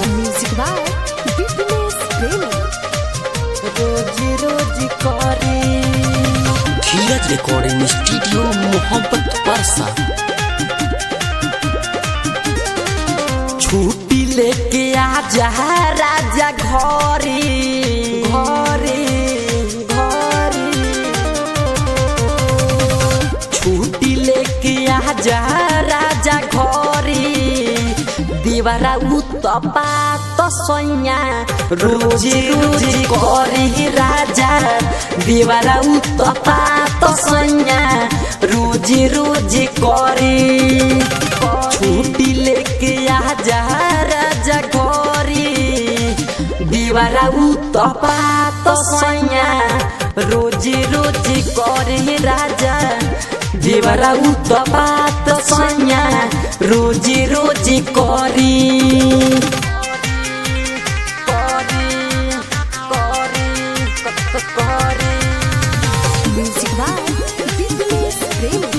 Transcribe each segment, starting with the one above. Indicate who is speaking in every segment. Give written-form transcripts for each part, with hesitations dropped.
Speaker 1: Music by Vipinesh प्रेमी।
Speaker 2: धीरज recording studio मोहब्बत परसा। छुट्टी लेके आजा राजा घरे घरे घरे। छुट्टी लेके आजा राजा घरे। दीवारा उत्तपा तो सोया रोजी रोजी करे राजा। दीवारा उत्तपा तो सोया रोजी रोजी करे। छुट्टी लेके आजा राजा घरे। दीवारा उत्तपा तो सोया रोजी रोजी करे राजा। दीवारा उत्तपा तो सोया रोजी रोजी करी।
Speaker 1: म्यूजिक बाय विपिनेश प्रेमी।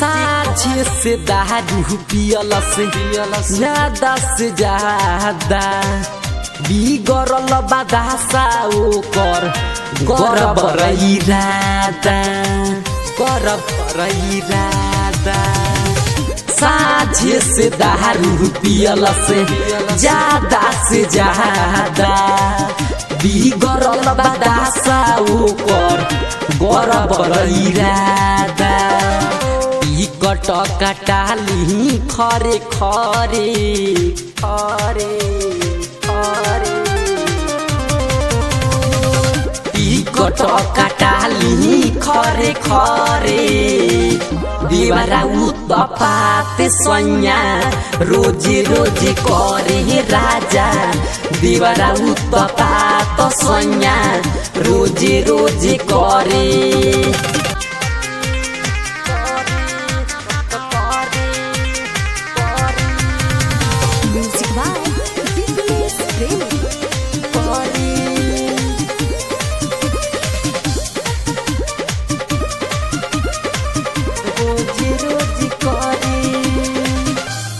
Speaker 2: साझे से दारू पियल से ज्यादा से ज्यादा बिगड़ल बादासा ओकर गरबर इरादा गरबर इरादा। साझे से दारू पियल से ज्यादा बिगड़ल बादासा ओकर गरबर इरादा। टिकट कटाली खरे खरे खरे खरे। टिकट कटाली खरे खरे। दीवारा उत्तपात सोया रोजी रोजी करे राजा। दीवारा उत्तपात सोया रोजी रोजी करे।
Speaker 1: म्यूजिक बाय विपिनेश प्रेमी।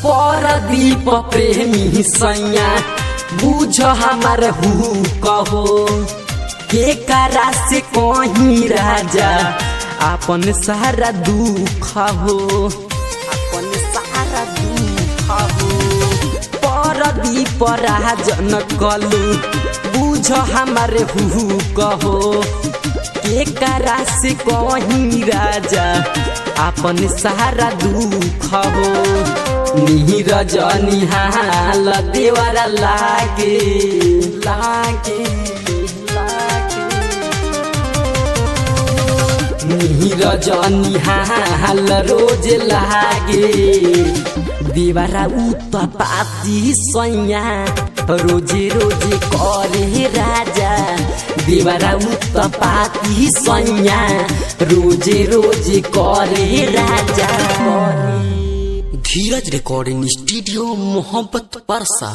Speaker 2: परदीप प्रेमी सैया बुझ हमार हु कहो। के करा से कहीं राजा अपन सारा दुख हो अपन सारा दुख हो। परदीप राजन कलू बुझ हमार हु कहो। के करा से कहीं राजा अपन सारा दुख हो। नीरज निहाल देवरा लागे लागे लागे। नीरज निहाल रोज लागे। दीवारा उत्तपाती सोया रोजी रोजी करे राजा। दीवारा उत्तपाती सोया रोजी रोजी करे राजा। धीरज रिकॉर्डिंग स्टूडियो मोहब्बत परसा।